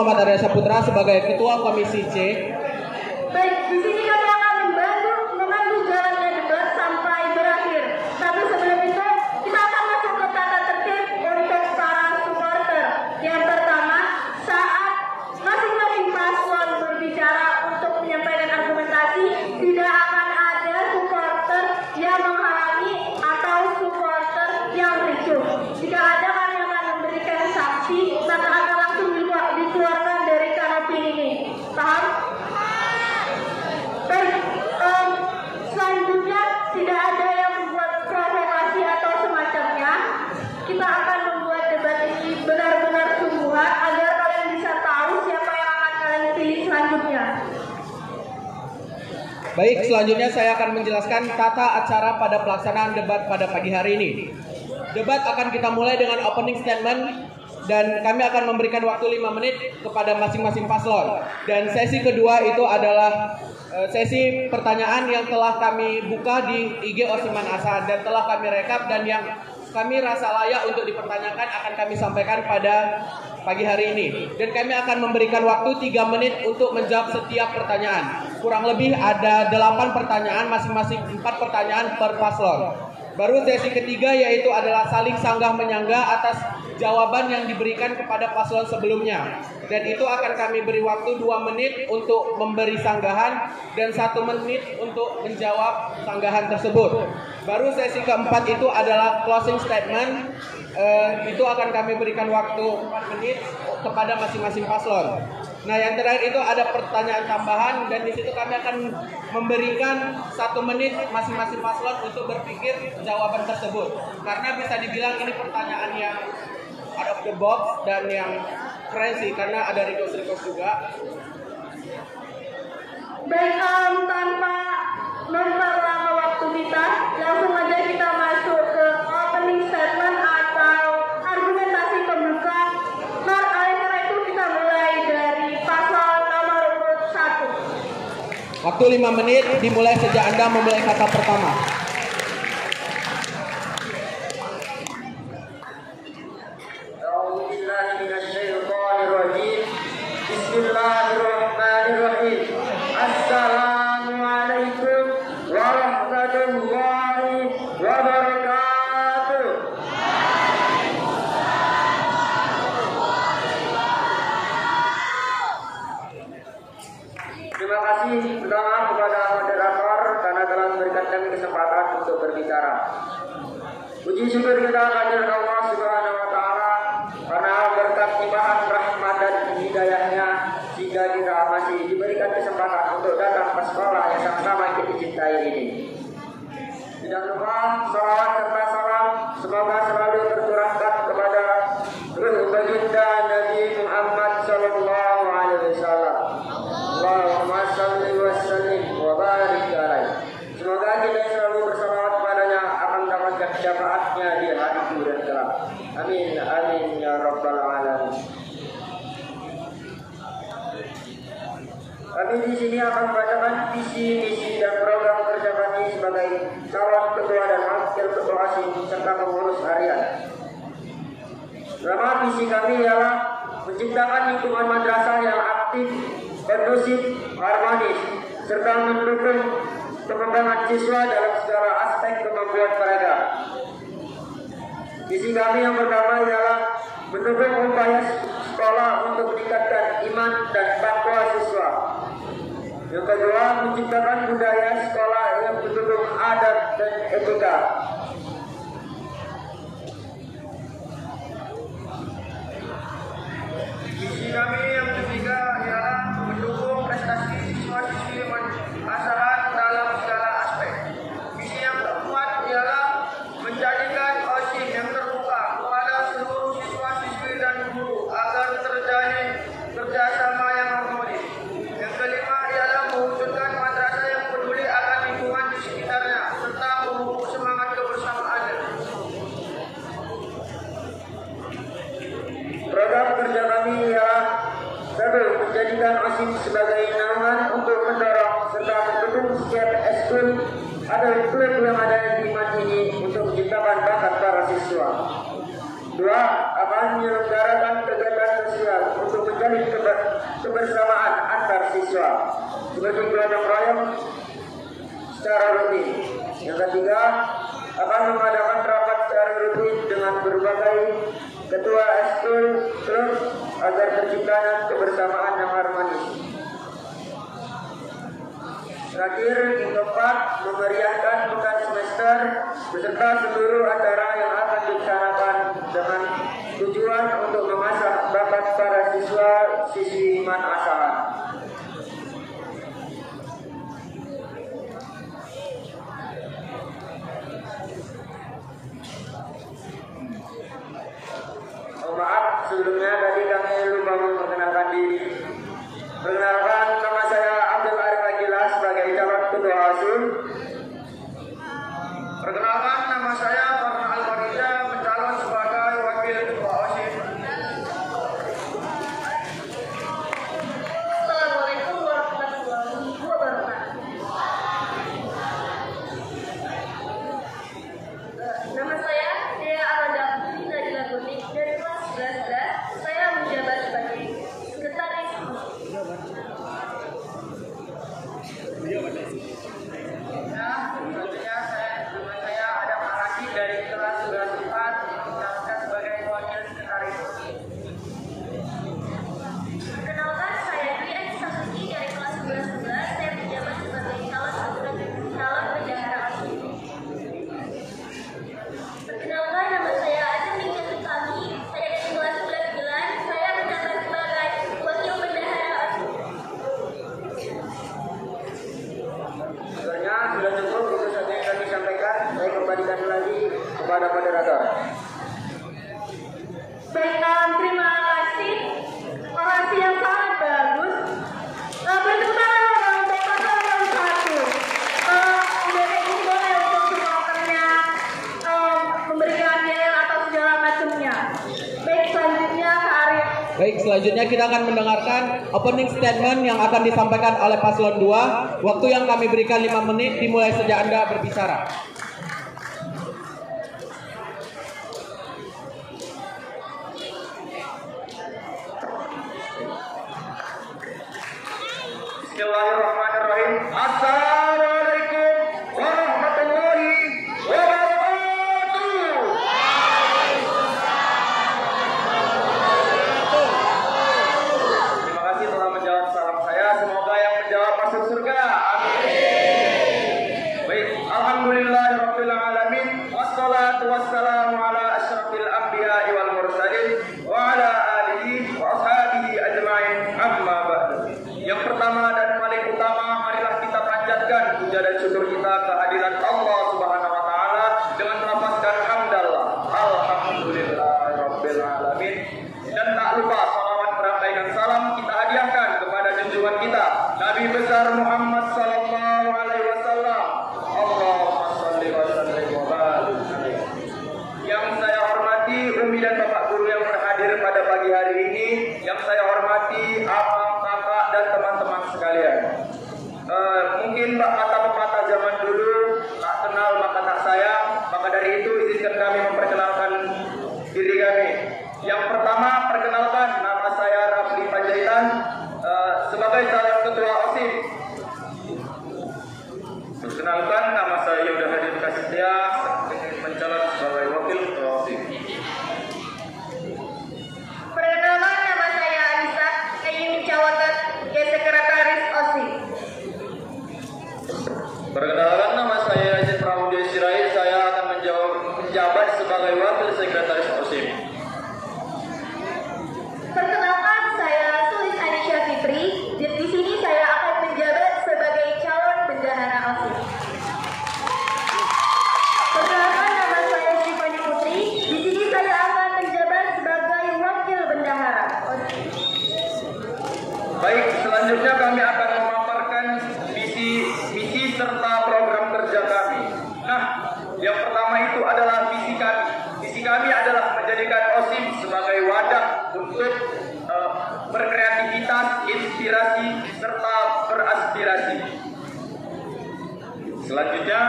Muhammad Arya Saputra sebagai Ketua Komisi C. Baik, di sini kami akan memandu jalannya debat sampai berakhir. Tapi sebelum itu, kita akan masuk ke tata tertib untuk para supporter. Yang pertama, saat masing-masing paslon berbicara untuk menyampaikan argumentasi, tidak akan ada supporter yang menghalangi atau supporter yang ricuh. Jika ada, kami akan memberikan sanksi, maka akan langsung dikeluarkan dari kanopi ini. Paham? Baik, selanjutnya tidak ada yang membuat provokasi atau semacamnya. Kita akan membuat debat ini benar-benar sungguhan agar kalian bisa tahu siapa yang akan kalian pilih selanjutnya. Baik, selanjutnya saya akan menjelaskan tata acara pada pelaksanaan debat pada pagi hari ini. Debat akan kita mulai dengan opening statement dan kami akan memberikan waktu 5 menit kepada masing-masing paslon. Dan sesi kedua itu adalah sesi pertanyaan yang telah kami buka di IG Osiman Hasan dan telah kami rekap dan yang kami rasa layak untuk dipertanyakan akan kami sampaikan pada pagi hari ini. Dan kami akan memberikan waktu 3 menit untuk menjawab setiap pertanyaan. Kurang lebih ada 8 pertanyaan, masing-masing 4 pertanyaan per paslon. Baru sesi ketiga yaitu adalah saling sanggah menyanggah atas jawaban yang diberikan kepada paslon sebelumnya. Dan itu akan kami beri waktu 2 menit untuk memberi sanggahan dan 1 menit untuk menjawab sanggahan tersebut. Baru sesi keempat itu adalah closing statement. Itu akan kami berikan waktu 4 menit kepada masing-masing paslon. Nah, yang terakhir itu ada pertanyaan tambahan dan di situ kami akan memberikan 1 menit masing-masing paslon untuk berpikir jawaban tersebut. Karena bisa dibilang ini pertanyaan yang out of the box dan yang keren sih karena ada request juga. Baik, tanpa memperlama waktu kita, langsung aja kita masuk ke opening statement atau argumentasi pembuka. Nah, oleh karena itu kita mulai dari paslon nomor urut 1. Waktu 5 menit dimulai sejak Anda memulai kata pertama. Bismillahirrahmanirrahim. Assalamualaikum warahmatullahi wabarakatuh. Terima kasih pertama kepada moderator karena telah memberikan kami kesempatan untuk berbicara. Puji syukur kita kepada Allah Subhanahu wa taala karena berkat limpahan rahmat dan hidayahnya sehingga kita masih diberikan kesempatan untuk datang ke sekolah yang sama-sama kita cintai ini. Tidak lupa salawat serta salam semoga selalu tercurahkan kepada ruh baginda Nabi Muhammad sallallahu alaihi wasallam. Allahumma shalli wa sallim wa barik alaihi. Semoga kita selalu bersalawat kepadanya akan mendapatkan syafaatnya di hari dan kelak. Amin amin ya rabbal alamin. Kami di sini akan membacakan visi, misi dan program kerja kami sebagai calon ketua dan wakil ketua ASIN serta pengurus harian. Nama visi kami ialah menciptakan lingkungan madrasah yang aktif, kondusif, harmonis, serta mendukung pengembangan siswa dalam segala aspek kemampuan mereka. Visi kami yang pertama ialah mendukung upaya sekolah untuk meningkatkan iman dan takwa siswa. Yang kedua, menciptakan budaya sekolah yang mendukung adab dan etika. Visi kami yang ketiga ialah mendukung prestasi siswa-siswi masyarakat dalam segala aspek. Visi yang keempat ialah menjadikan OSIS yang terbuka kepada seluruh siswa-siswi dan guru agar terjalin kerjasama yang harmonis. Yang kelima ialah mewujudkan madrasah yang peduli akan lingkungan di sekitarnya serta memupuk semangat kebersamaannya. Program kerja kami ialah satu, menjadikan OSIS sebagai naungan untuk mendorong serta mendukung setiap eskul atau klub yang ada di Mat ini untuk menciptakan bakat para siswa. Dua, akan menyelenggarakan kegiatan sosial untuk menjalin kebersamaan antar siswa sebagai gotong royong secara rutin. Yang ketiga, akan mengadakan rapat secara rutin dengan berbagai ketua ekskul terus agar terciptanya kebersamaan yang harmonis. Terakhir, yang keempat, memeriahkan bukan semester beserta seluruh acara yang akan dilaksanakan dengan tujuan untuk mengasah bakat para siswa siswi iman asahan. Maaf, sebelumnya tadi kami lupa memperkenalkan diri. Perkenalkan, nama saya Abdul Arif Agila sebagai calon ketua OSIS. Perkenalkan, nama saya Farhan Al-Farija mencalon sebagai wakil ketua OSIS. Assalamualaikum warahmatullahi wabarakatuh. Nama saya Dea Aranda Putri Nadila Gunik dari kelas 11. Saya menjabat sebagai sekretaris. Selanjutnya nama saya Adam Araki dari kelas 11 mencalonkan sebagai wakil sekretaris. Perkenalkan, saya Dwi Adi Sasuki dari kelas 11. Saya menjabat sebagai calon bendahara OSIS. Perkenalkan, nama saya Adam Nika Sutami. Saya dari kelas 11. Saya menjabat sebagai wakil bendahara OSIS. Sebenarnya sudah cukup itu saja yang kami sampaikan. Saya kembalikan lagi kepada moderator. Baiklah, terima kasih. Orasi yang sangat bagus. Bertepuk tangan untuk pasangan yang satu. Udah kayak gini boleh untuk supporternya memberikan yel atau segala macamnya. Baik, selanjutnya Kak Arif. Baik, selanjutnya kita akan mendengarkan opening statement yang akan disampaikan oleh paslon 2. Waktu yang kami berikan 5 menit dimulai sejak Anda berbicara. Bismillahirrahmanirrahim. Assalamualaikum warahmatullahi wabarakatuh. Terima kasih telah menjawab salam saya. Semoga yang menjawab masuk surga. Amin. Baik, alhamdulillahirabbil alamin. Wassalatu wassalamu ala asyrafil anbiya'i wal mursalin wa ala alihi wa ashabihi ajma'in. Amma ba'du. Yang pertama dan paling utama, marilah kita panjatkan puja dan syukur kita kehadiran Allah Subhanahu wa taala dengan melafazkan hamdalillah. Alhamdulillahirabbil alamin. Dan tak lupa salawat beramaikan salam kita hadiahkan kepada junjungan kita Nabi besar Muhammad sallallahu alaihi wasallam. Allahumma shalli wa sallim wa barik alaihi. Yang saya hormati Umi dan Bapak guru yang berhadir pada pagi hari ini, yang saya hormati abang, kakak dan teman-teman sekalian. Mungkin kata pepatah zaman dulu, tak kenal maka tak sayang. Maka dari itu izinkan kami memperkenalkan diri kami. Yang pertama, perkenalkan, nama saya Rafli Panjaitan sebagai calon ketua OSIS. Perkenalkan, nama saya Yuda Hadir Kastia, mencalon sebagai wakil ketua OSIS. Perkenalkan, nama saya Anissa. Saya mencalonkan sebagai sekretaris OSIS. Perkenalkan, nama saya Yazid Pramudia Sirait. Saya akan menjabat sebagai wakil sekretaris OSIS. Perkenalkan, saya Sulis Anisha Fitri. Di sini saya akan menjabat sebagai calon bendahara OSIS. Perkenalkan, nama saya Sifani Putri. Di sini saya akan menjabat sebagai wakil bendahara OSIS. Baik, selanjutnya kami akan memaparkan misi serta program kerja kami. Nah, yang pertama itu adalah visi kami. Visi kami adalah menjadikan OSIS sebagai wadah untuk berkreativitas, inspirasi, serta beraspirasi. Selanjutnya,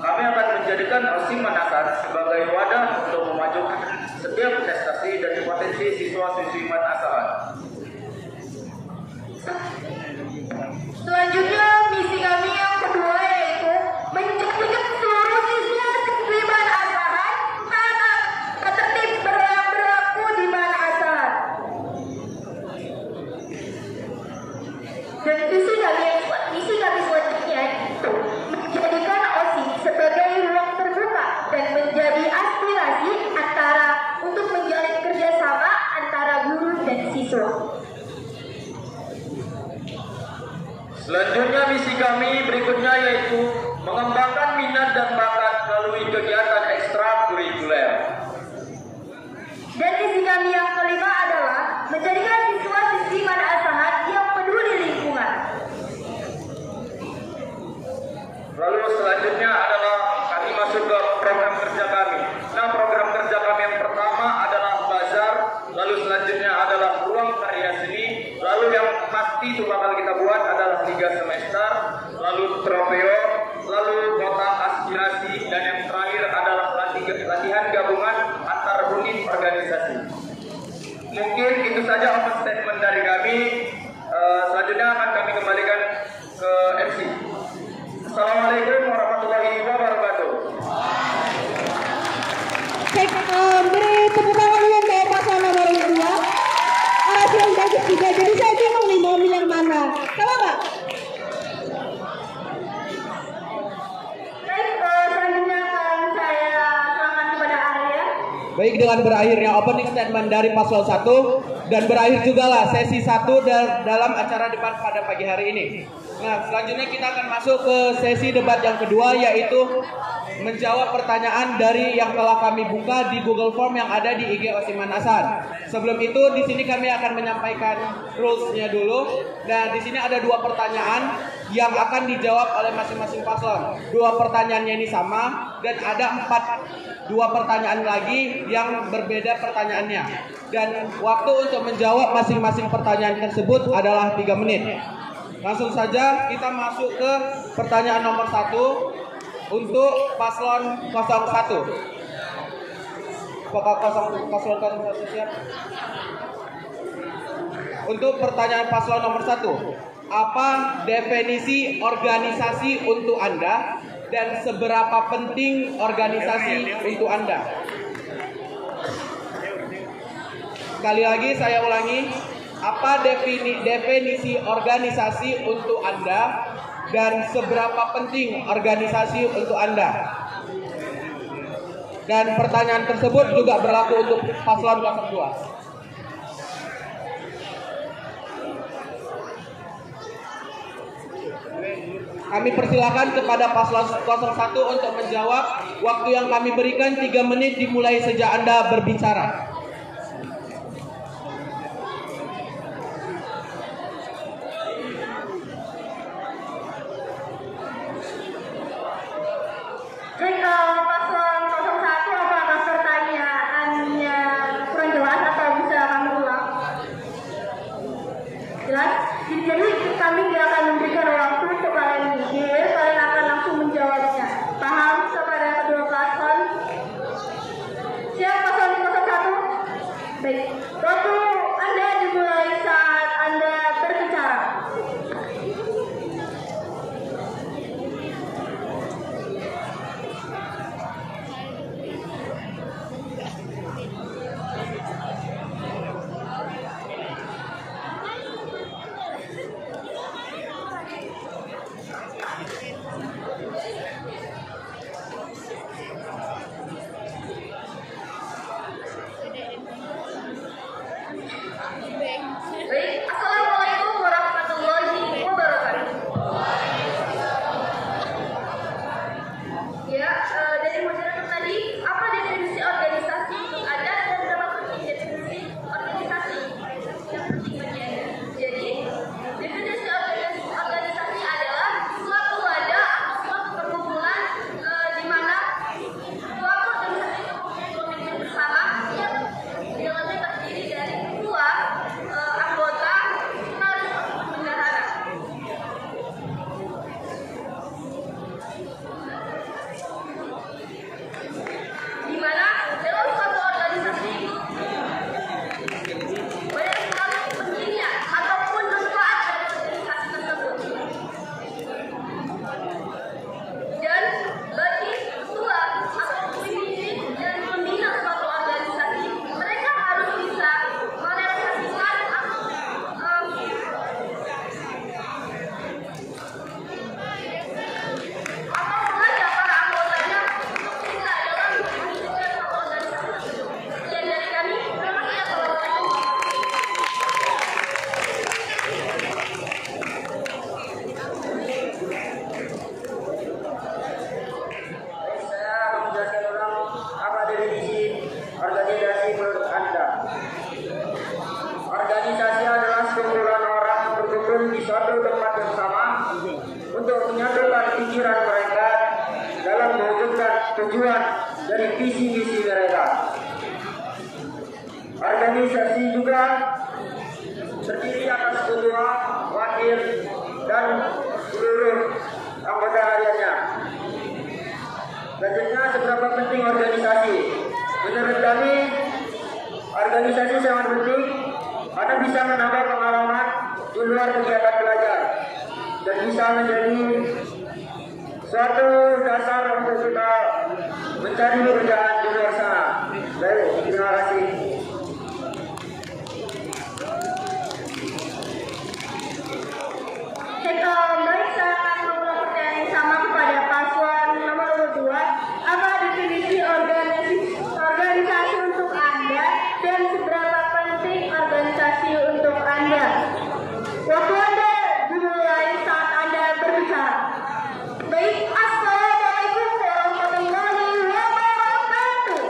kami akan menjadikan OSIS Manakan sebagai wadah untuk memajukan setiap prestasi dan potensi siswa-siswi Manasahan. Selanjutnya, misi kami yang kedua yaitu menjadikan seluruh siswa-siswi Manasahan taat tertib berlaku di Manasahan. Dan misi kami selanjutnya itu menjadikan OSIS sebagai ruang terbuka dan menjadi aspirasi untuk menjalin kerjasama antara guru dan siswa. Selanjutnya misi kami berikutnya yaitu mengembangkan minat dan bakat melalui kegiatan ekstrakurikuler. Dan misi kami yang kelima adalah menjadikan siswa-siswi Manasahan yang peduli lingkungan. Lalu selanjutnya adalah kami masuk ke program kerja kami. Nah, program kerja kami yang pertama adalah bazar, lalu selanjutnya adalah ruang karya seni, lalu yang pasti itu bakal kita buat adalah 3 semester, lalu tropeo, lalu kotak aspirasi, dan yang terakhir adalah latihan gabungan antar unit organisasi. Mungkin itu saja open statement dari kami. Selanjutnya akan kami kembalikan ke MC. Assalamualaikum warahmatullahi wabarakatuh. Beri tepuk tangan yang dari paslon nomor 2. Orasi yang bagus juga. Jadi saya bingung nih mau milih yang mana. Coba Pak. Baik, selanjutnya akan saya serahkan kepada Arya. Baik, dengan berakhirnya opening statement dari paslon 1 dan berakhir juga lah sesi 1 dalam acara debat pada pagi hari ini. Nah, selanjutnya kita akan masuk ke sesi debat yang kedua, yaitu menjawab pertanyaan dari yang telah kami buka di Google Form yang ada di IG OSIS Manasahan. Sebelum itu, di sini kami akan menyampaikan rules-nya dulu. Nah, di sini ada 2 pertanyaan yang akan dijawab oleh masing-masing paslon. 2 pertanyaannya ini sama dan ada 2 pertanyaan lagi yang berbeda pertanyaannya. Dan waktu untuk menjawab masing-masing pertanyaan tersebut adalah 3 menit. Langsung saja kita masuk ke pertanyaan nomor 1 untuk paslon 01. Apakah paslon 01 siap? Untuk pertanyaan paslon nomor 1, apa definisi organisasi untuk Anda dan seberapa penting organisasi untuk Anda? Sekali lagi saya ulangi. Apa definisi organisasi untuk Anda dan seberapa penting organisasi untuk Anda? Dan pertanyaan tersebut juga berlaku untuk paslon 02. Kami persilakan kepada paslon 01 untuk menjawab. Waktu yang kami berikan 3 menit dimulai sejak Anda berbicara. Paslon 01, apakah pertanyaannya kurang jelas atau bisa kami ulang? Jelas? Jadi kami tidak akan memberikan waktu untuk kalian mikir, kalian akan langsung menjawabnya. Paham kepada kedua paslon? Siap paslon 01? Baik, waktu Anda dimulai saat Anda berbicara. berkumpul di suatu tempat yang sama untuk menyatukan pikiran mereka dalam mewujudkan tujuan dari visi-misi mereka. Organisasi juga terdiri atas ketua, wakil, dan seluruh anggota hariannya. Selanjutnya, seberapa penting organisasi? Menurut kami, organisasi sangat penting karena bisa menambah pengalaman di luar kegiatan belajar dan bisa menjadi suatu dasar untuk kita mencari pekerjaan di luar sana. Baik, terima kasih. Baik, saya akan mengulang pertanyaan yang sama kepada paslon nomor 2. Apa definisi organisasi untuk Anda dan seberapa penting organisasi untuk Anda? Waktu Anda dimulai saat Anda berbicara. Baik, assalamualaikum warahmatullahi wabarakatuh.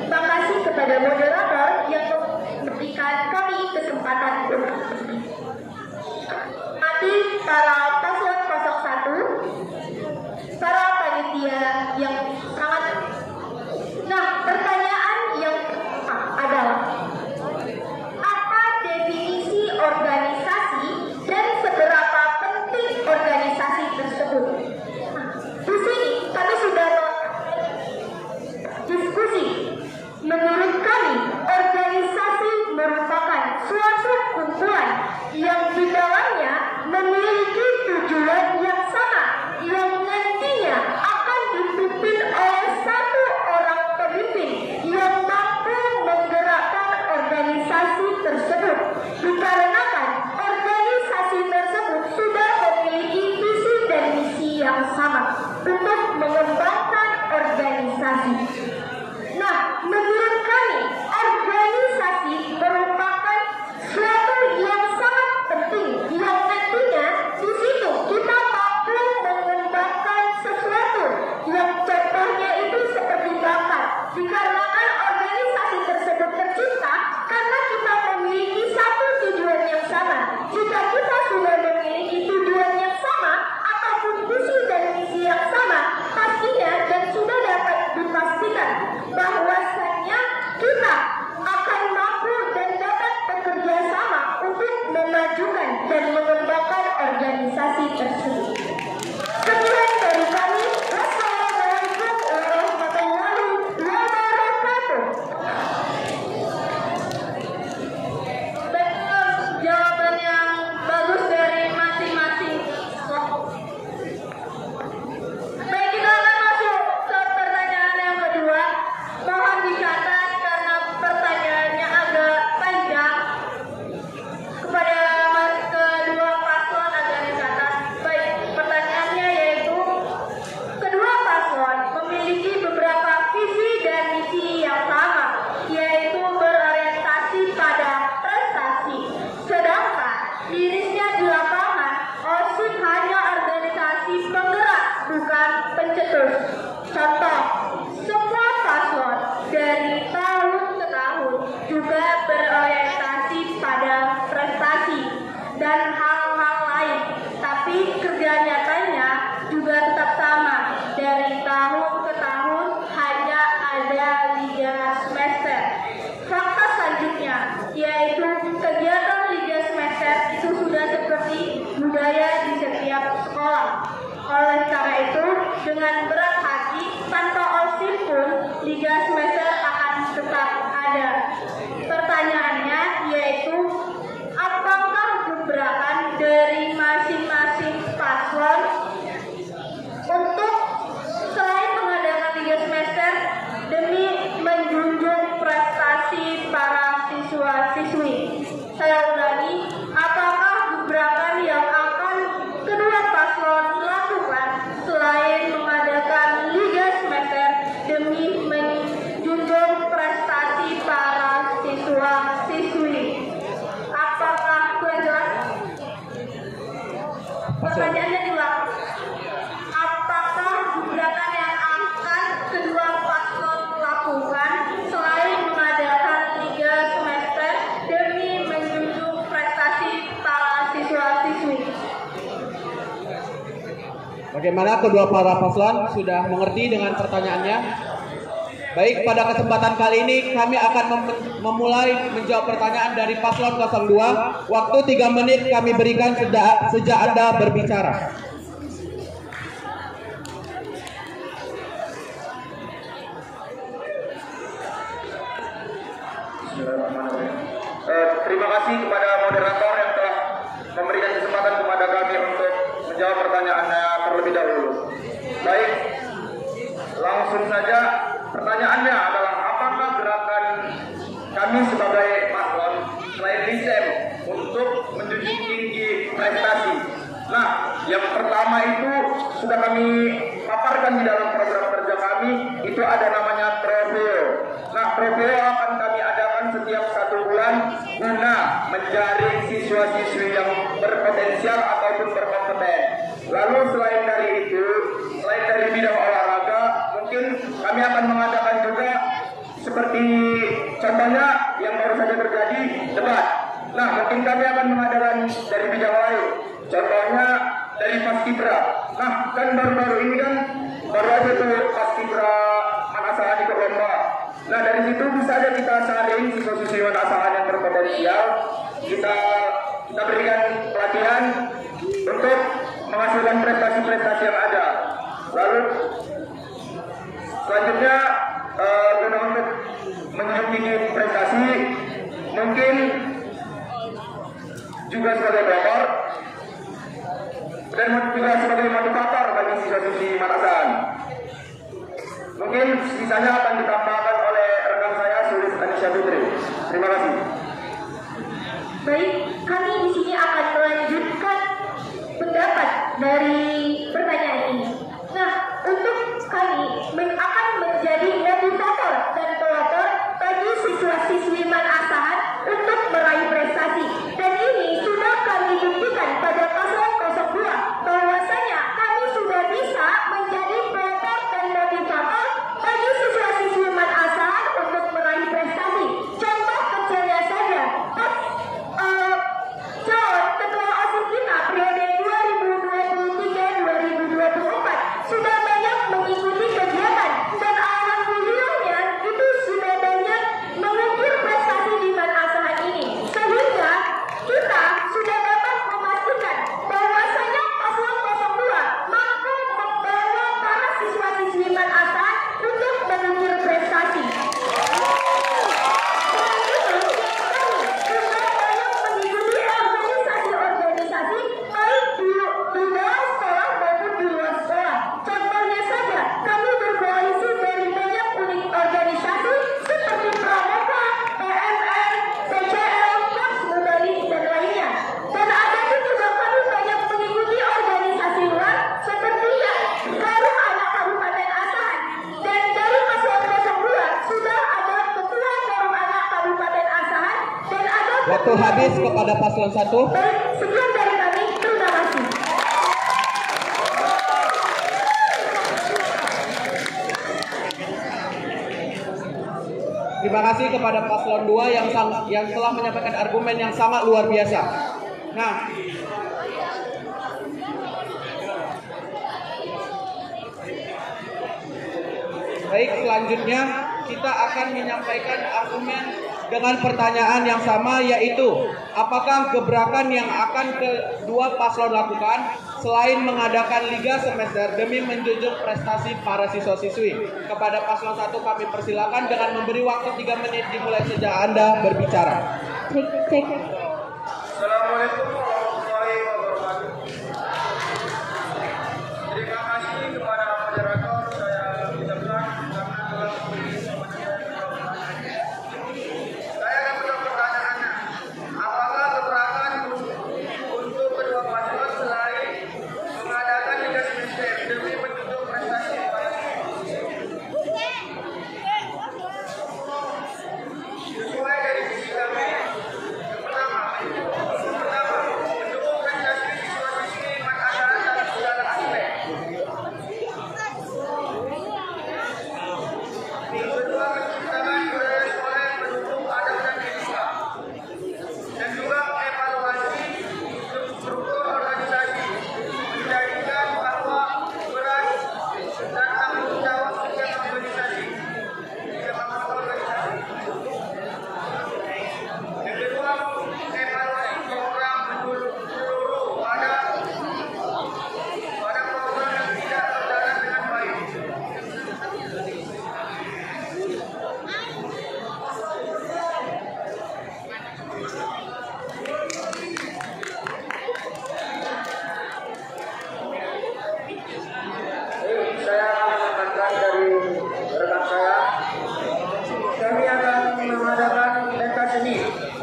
Terima kasih kepada moderator yang memberikan kami kesempatan untuk nanti para paslon 01, para panitia yang sangat. Nah, pertanyaan yang adalah apa definisi organisasi dan seberapa penting organisasi tersebut? Di sini kami sudah diskusi. Menurut kami, organisasi merupakan suatu kumpulan yang di dalamnya memiliki tujuan yang sama, yang nantinya akan dipimpin oleh satu orang pemimpin yang mampu menggerakkan organisasi tersebut. Dikarenakan organisasi tersebut sudah memiliki visi dan misi yang sama untuk mengembangkan organisasi. Nah, menurut kami, organisasi merupakan suatu yang sangat penting yang nantinya di situ kita mampu mengembangkan sesuatu yang contohnya itu seperti bakat. Dikarenakan organisasi tersebut tercipta karena kita memiliki satu tujuan yang sama. Jika kita sudah memiliki tujuan yang sama ataupun visi dan misi yang sama, pastinya dan sudah dapat dipastikan bahwasannya kita akan mampu dan dapat bekerja sama untuk memajukan dan mengembangkan organisasi tersebut. Sekian dari kami. Wassalamualaikum warahmatullahi wabarakatuh. Betul, jawaban yang bagus dari masing-masing kelompok. Baik, kita akan masuk ke pertanyaan yang kedua. Mohon dicatat karena pertanyaannya agak panjang. Kepada kedua paslon agak dicatat. Baik, pertanyaannya yaitu kedua paslon memiliki beberapa visi dan misi yang sama, yaitu berorientasi pada prestasi. Sedangkan dirinya di lapangan, OSIS hanya organisasi penggerak, bukan pencetus. Contoh, semua paslon dari tahun ke tahun juga berorientasi pada prestasi dan hal-hal lain, tapi kerja nyatanya juga tetap sama. Dari tahun ke tahun hanya ada liga semester. Fakta selanjutnya yaitu kegiatan liga semester itu sudah seperti budaya di setiap sekolah. Oleh karena itu, dengan berat hati tanpa OSIS pun liga semester akan tetap ada. Pertanyaannya yaitu apakah gebrakan dari masing-masing paslon untuk selain mengadakan liga semester demi menjunjung prestasi para siswa-siswi. Saya ulangi, apakah gebrakan yang akan kedua paslon lakukan selain mengadakan liga semester demi menjunjung prestasi para siswa-siswi? Apakah sudah jelas? Pertanyaannya diulang. Apakah gebrakan yang akan kedua paslon lakukan selain mengadakan liga semester Bagaimana kedua para paslon sudah mengerti dengan pertanyaannya? Baik, pada kesempatan kali ini kami akan memulai menjawab pertanyaan dari paslon 02. Waktu 3 menit kami berikan sejak Anda berbicara. Terima kasih kepada moderator yang telah memberikan kesempatan kepada kami untuk menjawab pertanyaannya terlebih dahulu. Baik, langsung saja pertanyaannya adalah apakah gerakan kami sebagai paslon selain LISEM untuk menjunjung tinggi prestasi? Nah, yang pertama itu sudah kami paparkan di dalam program kerja kami, itu ada namanya Trofeo. Nah, Trofeo akan kami adakan setiap 1 bulan guna menjaring siswa-siswi yang berpotensial ataupun berkompeten. Lalu selain dari itu, selain dari bidang olahraga, mungkin kami akan mengadakan juga seperti contohnya yang baru saja terjadi, debat. Nah, mungkin kami akan mengadakan dari bidang lain, contohnya dari Paskibra. Nah, kan baru-baru ini kan baru aja tuh Paskibra Manasahan ikut lomba. Nah, dari situ bisa aja kita saring siswa-siswi Manasahan yang berpotensial, kita berikan pelatihan untuk menghasilkan prestasi-prestasi yang ada. Lalu selanjutnya guna untuk menjunjung tinggi prestasi, mungkin juga sebagai pelopor dan juga sebagai motivator bagi siswa-siswi Manasahan. Mungkin sisanya akan ditambahkan oleh rekan saya Sulis Anisha Putri. Terima kasih. Baik, kami di sini akan melanjutkan pendapat dari pertanyaan ini. Nah, untuk kami akan menjadi motivator dan pelopor bagi siswa-siswi Manasahan untuk meraih prestasi. Dan ini sudah kami buktikan pada paslon 02 bahwasanya kami sudah bisa menjadi pelopor dan motivator bagi siswa-siswi Manasahan untuk meraih prestasi. Contoh kecilnya saja, calon ketua OSIS kita periode 2023-2024 sudah banyak mengikuti kegiatan dan alhamdulillahnya itu sudah banyak mengukir prestasi di Manasahan ini, sehingga kita sudah dapat memastikan bahwasanya paslon 02 mampu membawa para siswa-siswi Manasahan untuk mengukir prestasi. Organisasi baik di dalam sekolah maupun di luar sekolah. Contohnya saja, kami berkoalisi dari banyak unit organisasi seperti Pramuka, PMR, PCL, Korps Mubali, dan lainnya. Dan ada juga kami banyak mengikuti organisasi luar seperti Forum Anak Kabupaten Asahan. Dan dari paslon 02 sudah ada ketua Forum Anak Kabupaten Asahan dan ada Waktu habis kepada paslon 1. Baik, sekian dari kami. Terima kasih. Terima kasih kepada paslon 2 yang telah menyampaikan argumen yang sangat luar biasa. Nah, baik, selanjutnya kita akan menyampaikan argumen dengan pertanyaan yang sama, yaitu apakah gebrakan yang akan kedua paslon lakukan selain mengadakan liga semester demi menjunjung prestasi para siswa-siswi. Kepada paslon 1 kami persilakan dengan memberi waktu 3 menit dimulai sejak Anda berbicara. Cek. Assalamualaikum warahmatullahi wabarakatuh. Terima kasih kepada moderator. Saya ucapkan karena telah memberi kesempatan saya akan menjawab pertanyaannya. Apakah gebrakan untuk kedua paslon selain mengadakan liga semester demi menjunjung prestasi para sesuai dari visi kami? Yang pertama, mendukung prestasi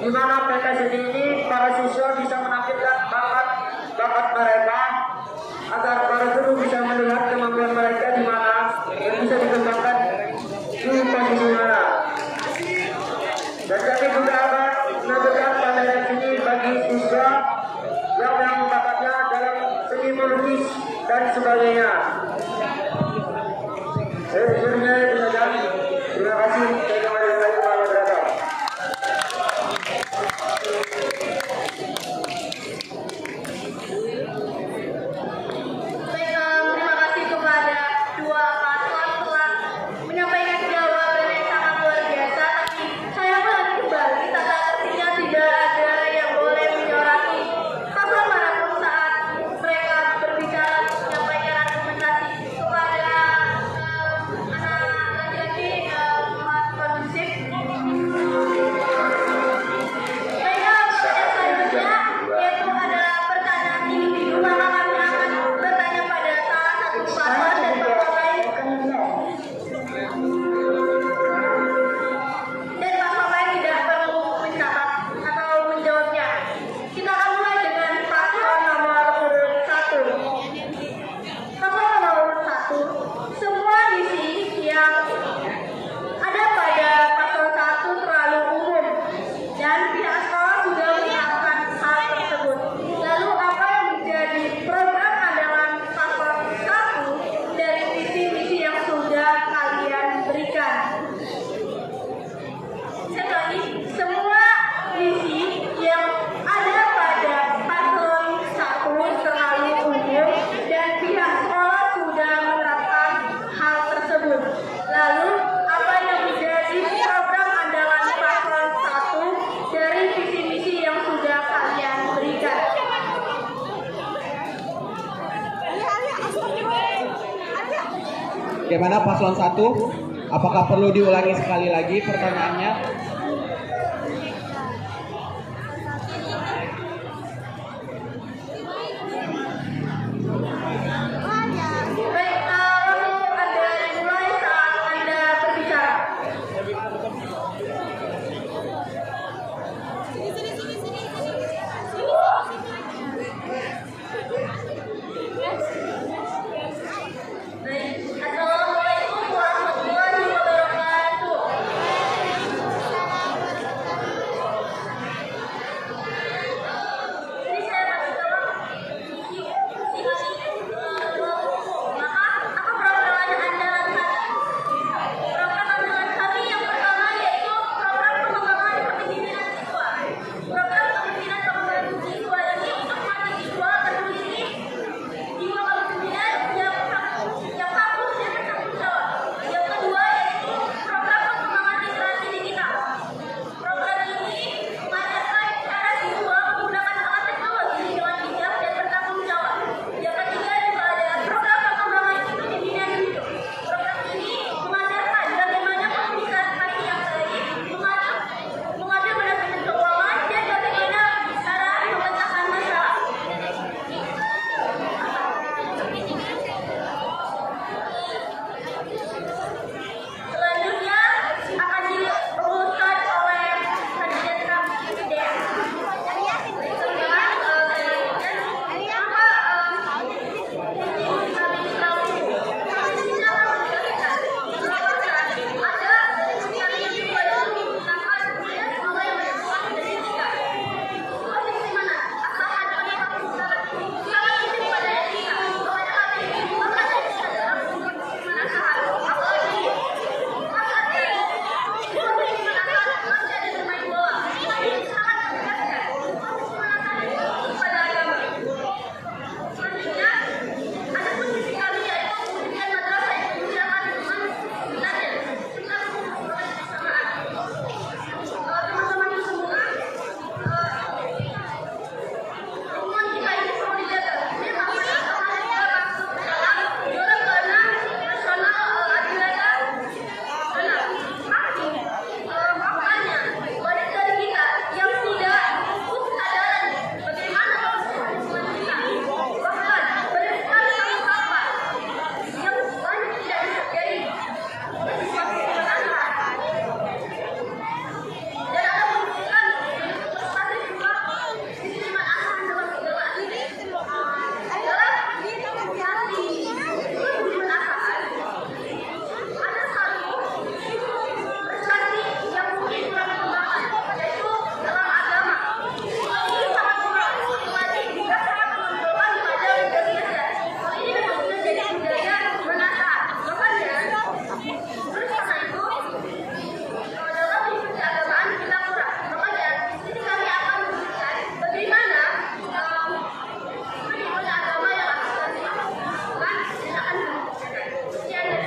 di mana PKS ini para siswa bisa menampilkan bakat mereka agar para guru bisa melihat kemampuan mereka di mana yang bisa dikembangkan di posisi mana. Dan kami juga akan menampilkan pameran ini bagi siswa yang bakatnya dalam seni melukis dan sebagainya. Terima kasih. Terima kasih kepada dua paslon telah menyampaikan jawaban yang sangat luar biasa. Tapi saya ulangi kembali, tata tertibnya tidak ada yang boleh menyoraki paslon manapun saat mereka berbicara menyampaikan argumentasi. Kepada anak laki-laki Mas kondusif. Baiklah, pertanyaan selanjutnya yaitu adalah pertanyaan individu, maka kami akan bertanya pada salah satu paslon dan paslon lain tidak perlu mencatat atau menjawabnya. Kita akan mulai dengan paslon nomor urut 1. Paslon nomor urut 1, semua misi yang ada pada paslon 1 terlalu umum dan pihak sekolah sudah melakukan hal tersebut. Lalu apa yang menjadi program andalan paslon 1 dari visi-misi yang sudah kalian berikan? Saya ulangi, semua misi yang ada pada paslon 1 terlalu umum dan pihak sekolah sudah menerapkan hal tersebut. Lalu apa yang menjadi program andalan paslon 1 dari visi-misi yang sudah kalian berikan? Bagaimana paslon 1? Apakah perlu diulangi sekali lagi pertanyaannya? Baik, lalu Anda dimulai saat Anda berbicara. Baik, Assalamualaikum warahmatullahi wabarakatuh.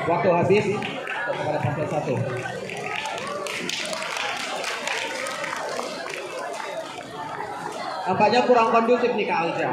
waktu habis kepada paslon 1. Nampaknya kurang kondusif nih Kak Alja.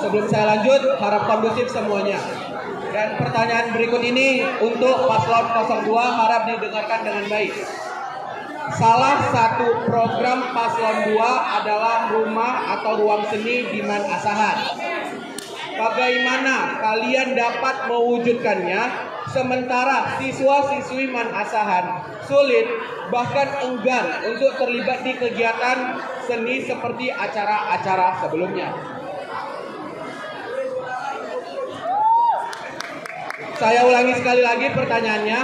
Sebelum saya lanjut, harap kondusif semuanya. Dan pertanyaan berikut ini untuk paslon 02 harap didengarkan dengan baik. Salah satu program paslon 2 adalah rumah atau ruang seni Diman Asahan. Bagaimana kalian dapat mewujudkannya sementara siswa-siswi Man Asahan sulit bahkan enggan untuk terlibat di kegiatan seni seperti acara-acara sebelumnya? Saya ulangi sekali lagi pertanyaannya.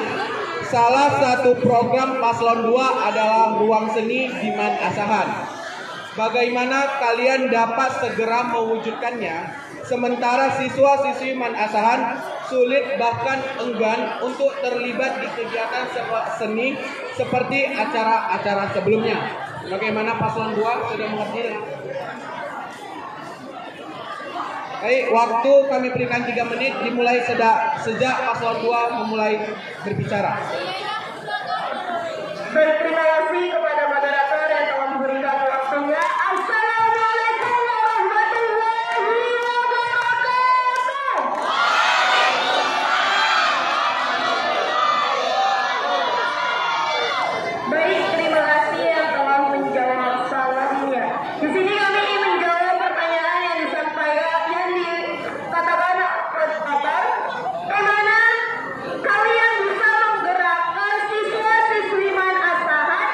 Salah satu program paslon 2 adalah ruang seni Diman Asahan. Bagaimana kalian dapat segera mewujudkannya sementara siswa-siswi Man Asahan sulit bahkan enggan untuk terlibat di kegiatan seni seperti acara-acara sebelumnya? Bagaimana paslon 2 sudah mengerti? Baik, waktu kami berikan 3 menit dimulai sejak paslon 2 memulai berbicara. Terima kasih kepada moderator yang telah memberikan waktunya. Assalamualaikum warahmatullahi wabarakatuh. Baik, terima kasih yang telah menjawab salamnya. Di sini kami ingin menjawab pertanyaan yang disampaikan yang dikatakan moderator. Bagaimana kalian bisa menggerakkan siswa-siswi Man Asahan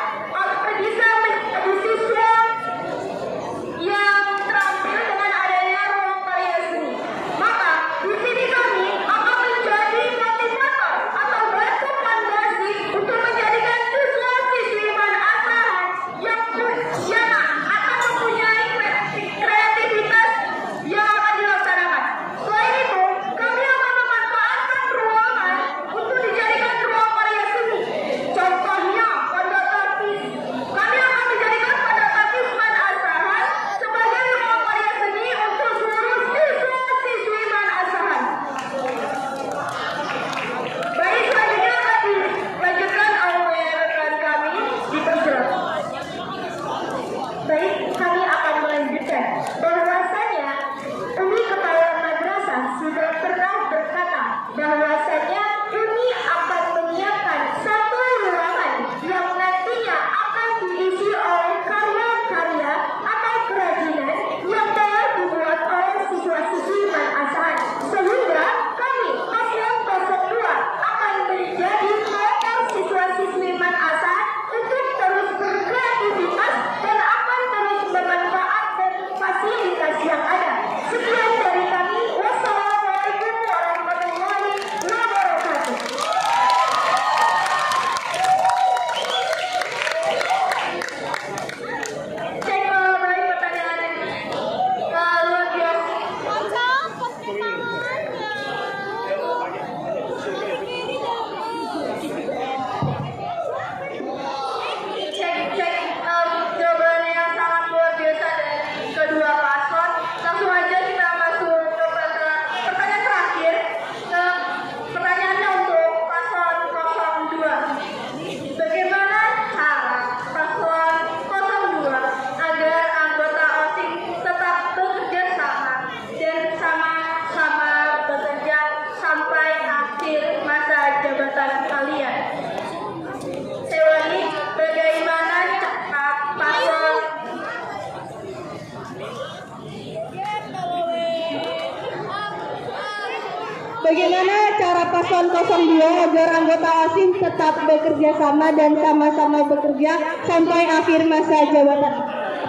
Bagaimana cara paslon 02 agar anggota OSIM tetap bekerja sama dan sama-sama bekerja sampai akhir masa jabatan?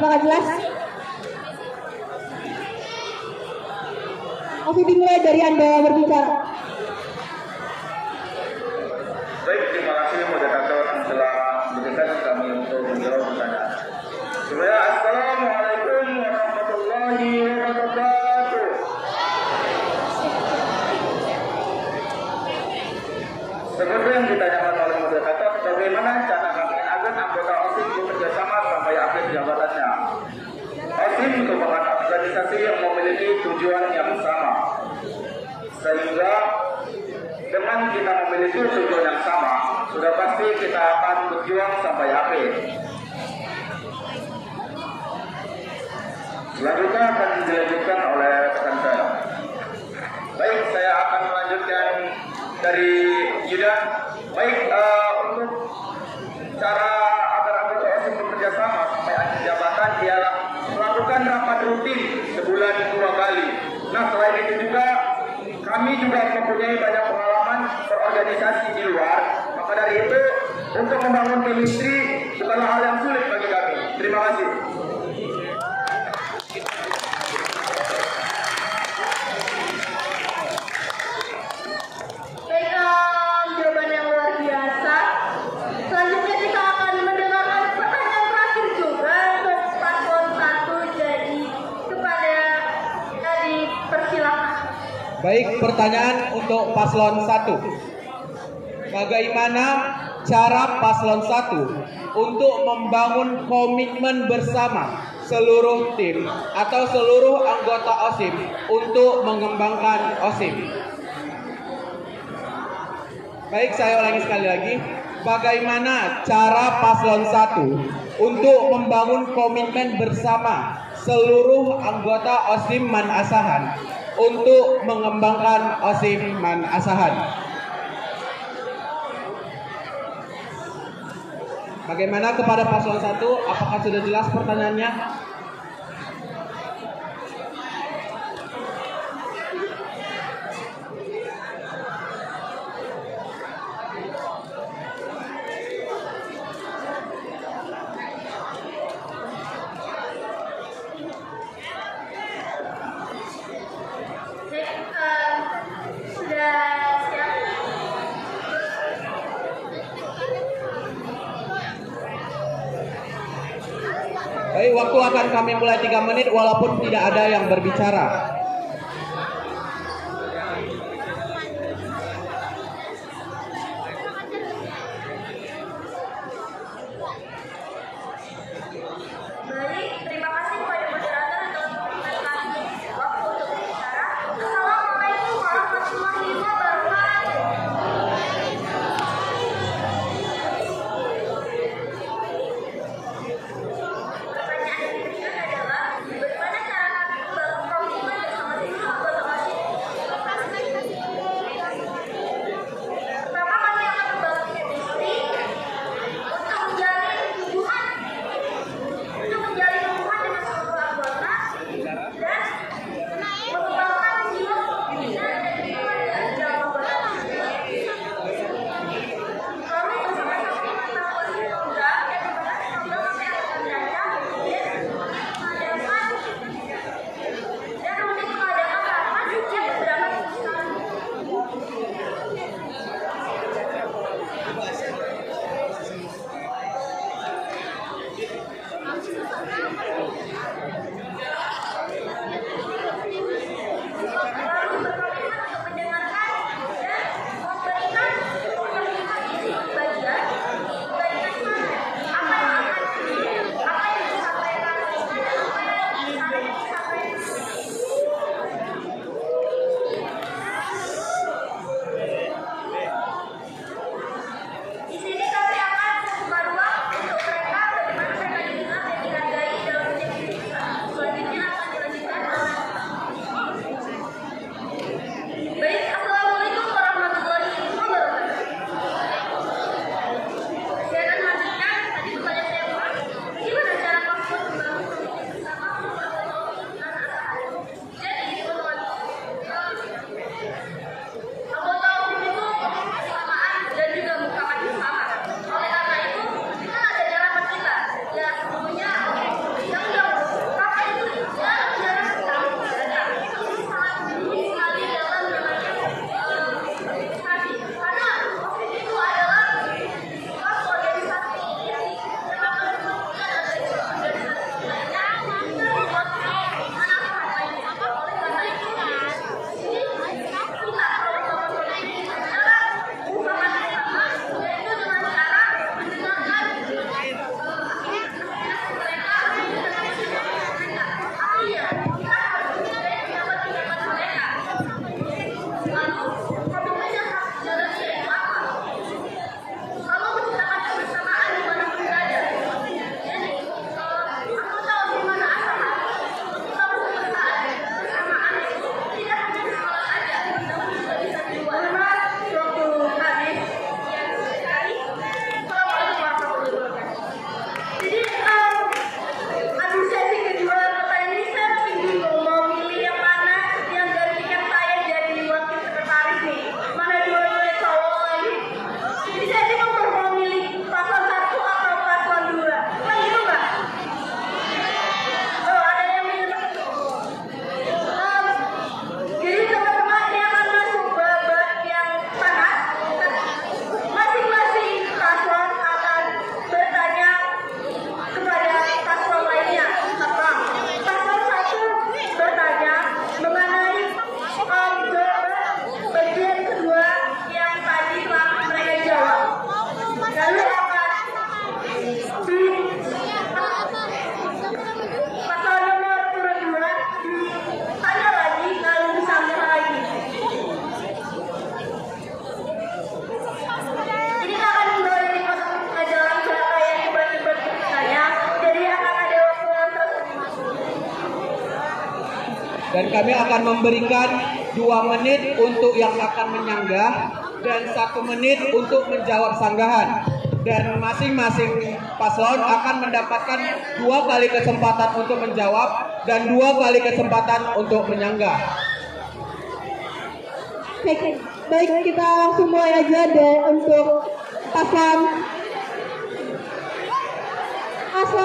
Apakah jelas? Oke, dimulai dari Anda berbicara. Baik, terima kasih moderator telah memberikan kami untuk menjawab pertanyaan. Assalamualaikum warahmatullahi wabarakatuh. Seperti yang ditanyakan oleh moderator, bagaimana cara kami agar anggota OSIM bekerja sama sampai akhir jabatannya? OSIM merupakan organisasi yang memiliki tujuan yang sama, sehingga dengan kita memiliki tujuan yang sama, sudah pasti kita akan berjuang sampai akhir. Selanjutnya akan dilanjutkan oleh rekan saya. Baik, saya akan melanjutkan dari Yuda. Baik, untuk cara agar anggota OSIM bekerja sama sampai akhir jabatan ialah melakukan rapat rutin sebulan 2 kali. Nah, selain itu juga kami juga mempunyai banyak pengalaman berorganisasi di luar. Maka dari itu, untuk membangun chemistry bukanlah hal yang sulit bagi kami. Terima kasih. Baik, jawaban yang luar biasa. Selanjutnya kita akan mendengarkan pertanyaan terakhir juga untuk paslon 1. Jadi kepada dipersilakan. Baik, pertanyaan untuk paslon 1. Bagaimana cara paslon 1 untuk membangun komitmen bersama seluruh tim atau seluruh anggota OSIM untuk mengembangkan OSIM? Baik, saya ulangi sekali lagi. Bagaimana cara paslon 1 untuk membangun komitmen bersama seluruh anggota OSIM Man Asahan untuk mengembangkan OSIM Man Asahan? Bagaimana kepada paslon 1? Apakah sudah jelas pertanyaannya? Sudah siap? Baik, waktu akan kami mulai 3 menit walaupun tidak ada yang berbicara. Baik, terima kasih kepada moderator telah memberikan kami waktu untuk berbicara. Assalamualaikum warahmatullahi wabarakatuh. Pertanyaan yang diberikan adalah bagaimana cara kami membangun komitmen Dan kami akan memberikan 2 menit untuk yang akan menyanggah dan 1 menit untuk menjawab sanggahan. Dan masing-masing paslon akan mendapatkan 2 kali kesempatan untuk menjawab dan 2 kali kesempatan untuk menyanggah. Baik, kita langsung mulai aja deh untuk paslon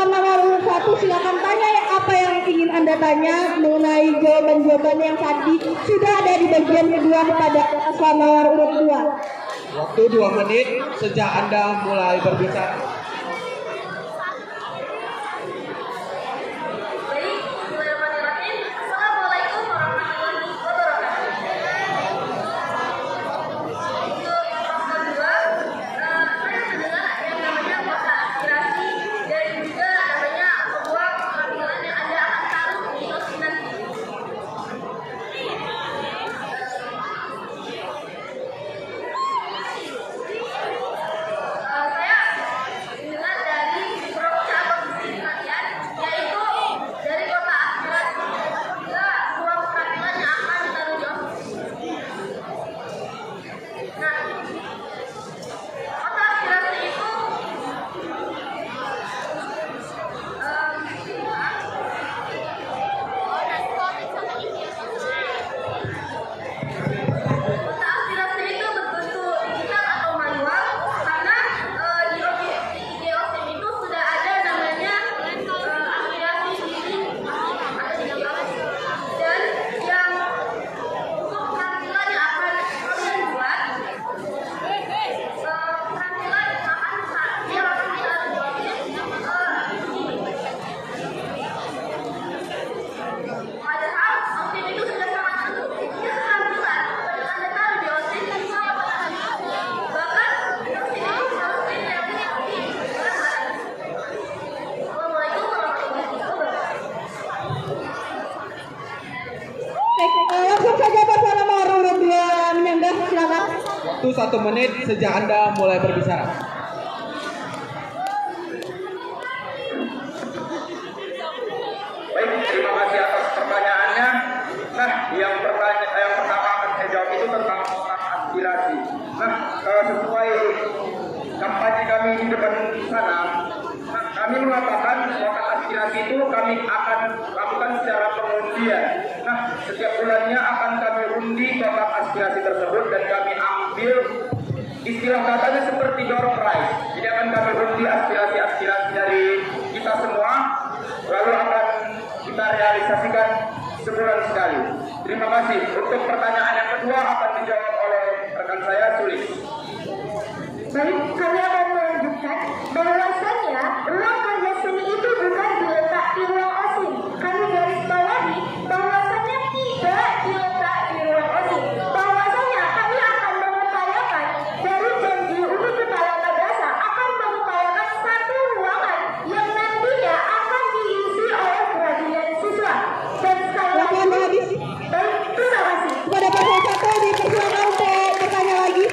nomor 1. Silakan tanya apa yang ingin Anda tanya mengenai jawaban-jawaban yang tadi sudah ada di bagian kedua kepada paslon nomor urut 2. Waktu 2 menit sejak Anda mulai berbicara. Baik, bismillahirrahmanirrahim. Assalamualaikum warahmatullahi wabarakatuh. Untuk paslon 2, saya mendengar yang namanya kota aspirasi dan juga namanya sebuah penampilan yang Anda akan taruh di sosmed nanti. Saya mendengar dari beberapa cabang di kalian, yaitu dari kota aspirasi juga dua penampilan yang akan ditaruh di office. Nah, kota aspirasi itu kota aspirasi itu berbentuk digital atau manual karena di OSIM itu sudah ada namanya aspirasi diri atau digital, dan yang untuk penampilan yang akan kalian buat penampilan yang akan kita padahal OSIM itu sudah sangat penampilan pada Anda taruh di OSIM dan bahkan OSIM itu seharusnya yang diikuti barang-barang. Assalamualaikum warahmatullahi wabarakatuh. Baik, langsung saja paslon nomor urut 2 menyanggah, silakan. Waktu 1 menit sejak Anda mulai berbicara. Baik, terima kasih atas pertanyaannya. Nah, yang pertama akan saya jawab itu tentang kotak aspirasi. Nah, sesuai kampanye kami di depan sana, kami mengatakan kotak aspirasi itu kami akan lakukan secara pengundian. Nah, setiap bulannya akan kami undi kotak aspirasi tersebut dan kami ambil istilah katanya seperti door prize. Jadi akan kami undi aspirasi-aspirasi dari kita semua, lalu akan kita realisasikan sebulan sekali. Terima kasih. Untuk pertanyaan yang kedua akan dijawab oleh rekan saya, Sulis. Baik, kami akan melanjutkan bahwasanya ruang karya seni itu bukan diletak di ruang OSIM. Kami garis bawahi bahwasanya tidak diletak di ruang OSIM. Bahwasanya kami akan mengupayakan dari janji unit kepala madrasah akan mengupayakan satu ruangan yang nantinya akan diisi oleh perwakilan siswa. Dan saya Waktu Anda habis. baik, terima kasih. Kepada paslon 1 dipersilakan untuk bertanya lagi.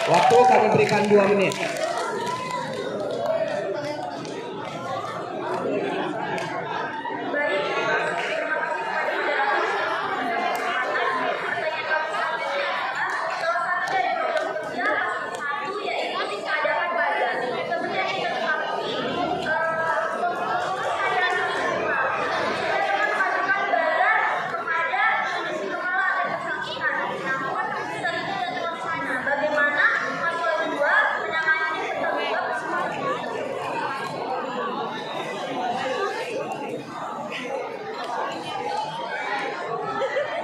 Waktu kami berikan 2 menit. Baik, terima kasih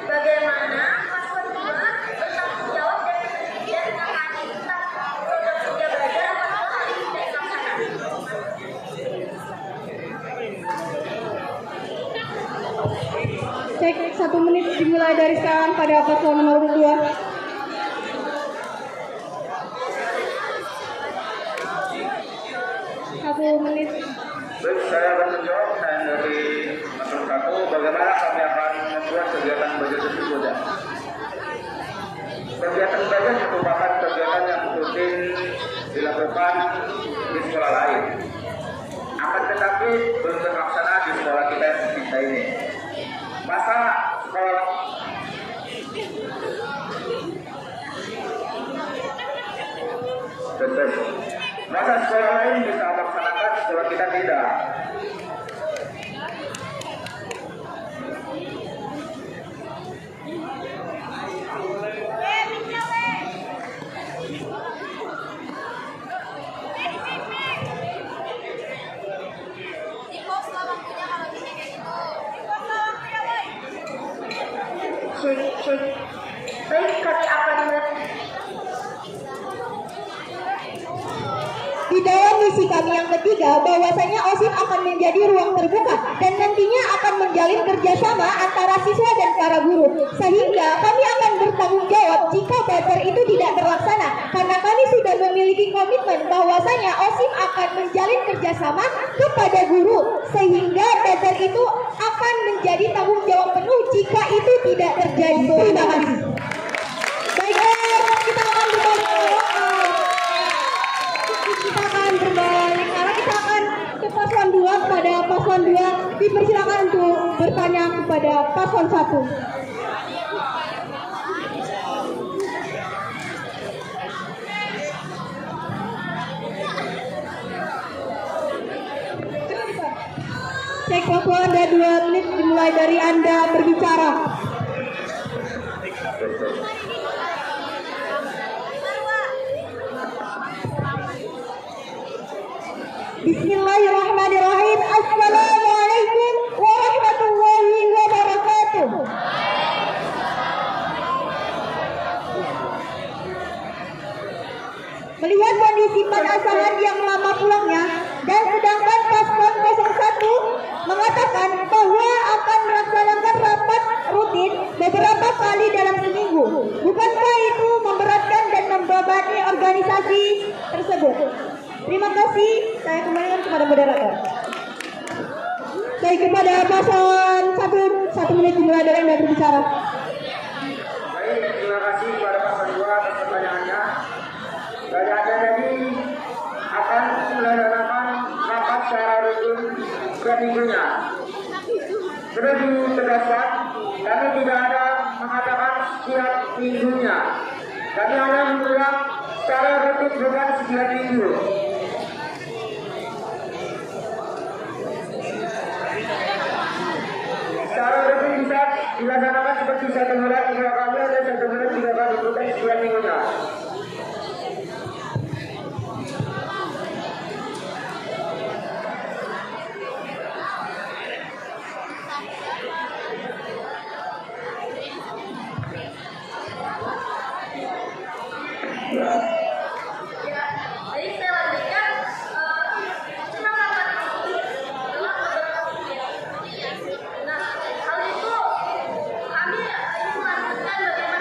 bagaimana paslon 2 menangani bertanggung jawab dan bersedia menangani tentang program kerja belajar apabila hal ini tidak dilaksanakan. Cek 1 menit dimulai dari sekarang pada paslon nomor urut 2. Baik, saya akan menjawab dari paslon 1 bagaimana kami akan membuat kegiatan belajar tersebut. Kegiatan belajar merupakan kegiatan yang rutin dilakukan di sekolah lain. Akan tetapi belum terlaksana di sekolah kita yang kita ini. Masa Cek. Baik, kami akan Di dalam misi kami yang ketiga, bahwasanya OSIP akan menjadi ruang terbuka dan nantinya akan menjalin kerjasama antara siswa dan para guru, sehingga kami akan bertanggung jawab jika belajar itu tidak terlaksana, karena kami sudah memiliki komitmen bahwasanya OSIP akan menjalin kerjasama kepada guru, sehingga belajar itu akan menjadi tanggung jawab penuh jika itu tidak terjadi. Terima kasih. Baiklah, kita akan berbalik arah, kita akan ke paslon 2. Kepada paslon 2 dipersilakan untuk bertanya kepada paslon 1. Cek waktu Anda 2 menit dimulai dari Anda berbicara. Bismillahirrahmanirrahim. Assalamualaikum warahmatullahi wabarakatuh. Melihat kondisi Pak Asahan yang lama pulangnya dan sedangkan paslon 01 mengatakan bahwa akan melaksanakan rapat rutin beberapa kali dalam seminggu, bukankah itu memberatkan dan membebani organisasi tersebut? Terima kasih. Saya kembalikan kepada moderator. Baik, kepada paslon 1 menit dimulai dari Anda berbicara. Baik, terima kasih kepada paslon 2 atas pertanyaannya. Pertanyaan tadi akan dilaksanakan rapat secara rutin setiap minggunya. Sudah ditegaskan, kami tidak ada mengatakan setiap minggunya. Kami hanya bilang secara rutin bukan setiap minggu. Secara rutin bisa dilaksanakan seperti 1 bulan 3 kali dan 1 bulan 3 kali bukan setiap minggunya.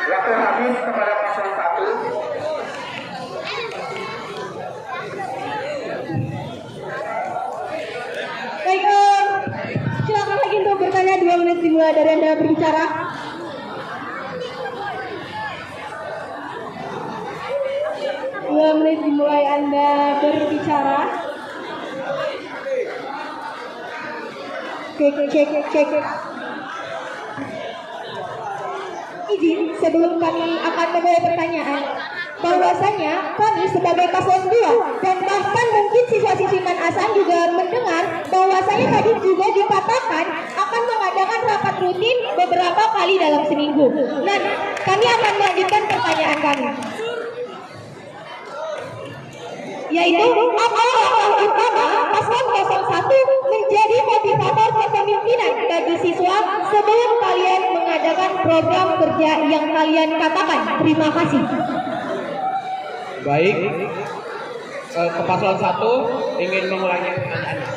Waktu habis kepada paslon 1. Baik, silakan lagi untuk bertanya. 2 menit dimulai dari Anda berbicara. Menit dimulai Anda berbicara. Cek. Izin sebelum kami akan memulai pertanyaan, bahwasanya kami sebagai paslon 2 dan bahkan mungkin siswa-siswi Manasan juga mendengar bahwasanya tadi juga dikatakan akan mengadakan rapat rutin beberapa kali dalam seminggu. Nah, kami akan melanjutkan pertanyaan kami, yaitu apa yang utama paslon 01 menjadi motivator kepemimpinan bagi siswa sebelum kalian mengadakan program kerja yang kalian katakan. Terima kasih. Baik, ke paslon 1 ingin mengulangi pertanyaannya.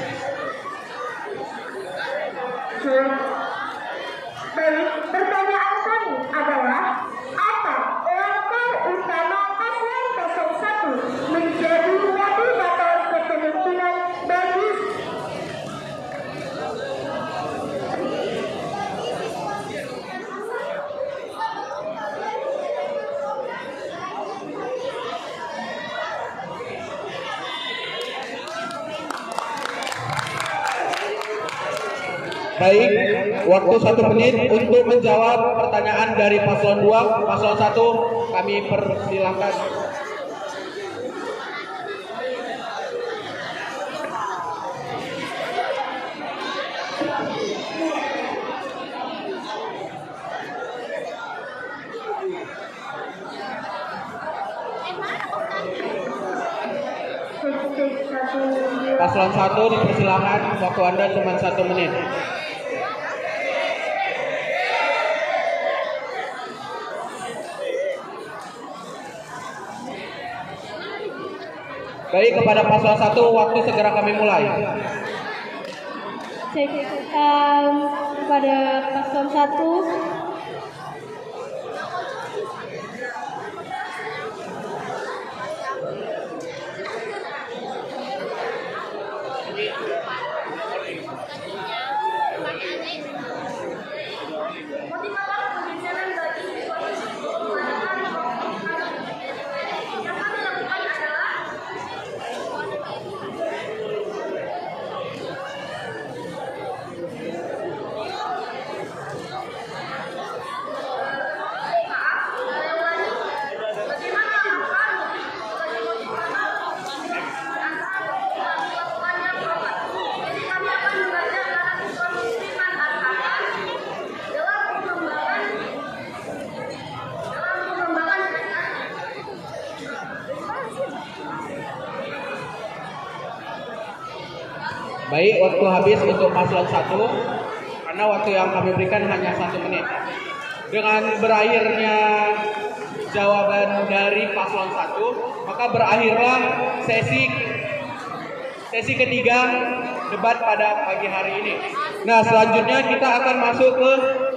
Baik, pertanyaan kami adalah apa langkah utama paslon 01 menjadi motivator kepemimpinan bagi Baik, waktu 1 menit untuk menjawab pertanyaan dari paslon 2. Paslon 1 kami persilahkan. Paslon 1 dipersilakan, waktu Anda cuma 1 menit. Baik, kepada paslon 1 waktu segera kami mulai. Kepada paslon 1 Baik, waktu habis untuk paslon 1 karena waktu yang kami berikan hanya 1 menit. Dengan berakhirnya jawaban dari paslon 1, maka berakhirlah sesi ketiga debat pada pagi hari ini. Nah, selanjutnya kita akan masuk ke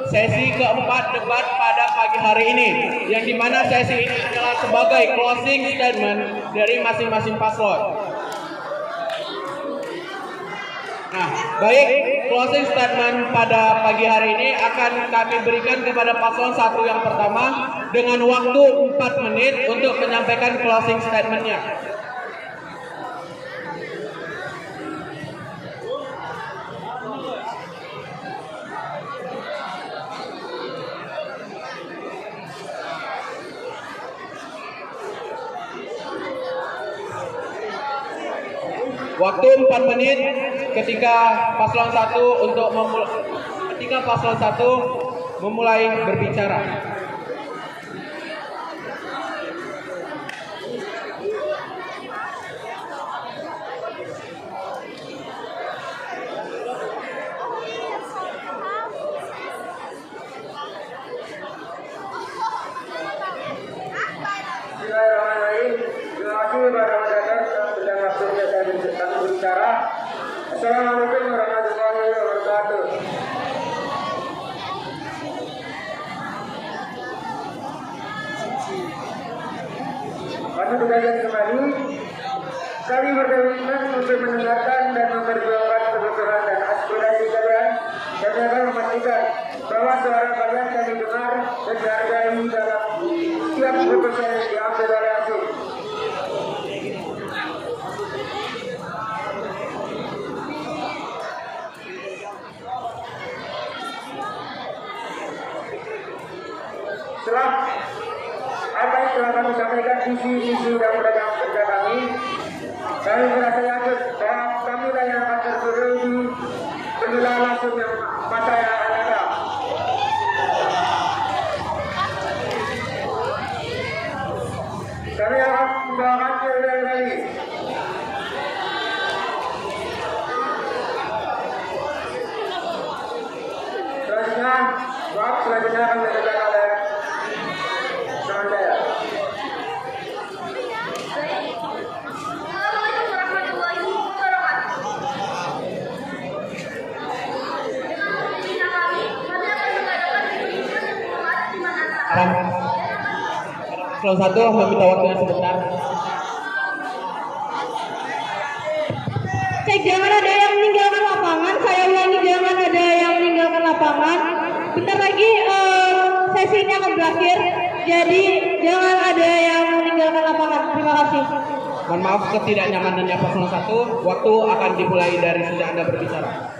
sesi keempat debat pada pagi hari ini, yang dimana sesi ini adalah sebagai closing statement dari masing-masing paslon. Nah, baik, closing statement pada pagi hari ini akan kami berikan kepada paslon 1 yang pertama dengan waktu 4 menit untuk menyampaikan closing statementnya. Waktu 4 menit ketika paslon 1 memulai berbicara. Assalamualaikum warahmatullahi wabarakatuh. Pada kejadian kembali, kami berkomitmen untuk mendengarkan dan memperjuangkan kebutuhan dan aspirasi kalian, dan akan memastikan bahwa suara kalian kami dengar dan dihargai dalam setiap keputusan yang diambil oleh hasil. Setelah apa yang telah kami sampaikan visi-visi dan program kerja kami merasa yakin bahwa kami lah yang akan terpilih di pemilihan langsung yang masa yang akan datang. Kami akan membawakan pilihan kali. Selanjutnya akan dilakukan oleh saya. Paslon 1 meminta waktunya sebentar. Cek, jangan ada yang meninggalkan lapangan. Saya ulangi, jangan ada yang meninggalkan lapangan. Bentar lagi sesi ini akan berakhir. Jadi jangan ada yang meninggalkan lapangan. Terima kasih. Mohon maaf ketidaknyamanannya paslon 1. Waktu akan dimulai dari sejak Anda berbicara.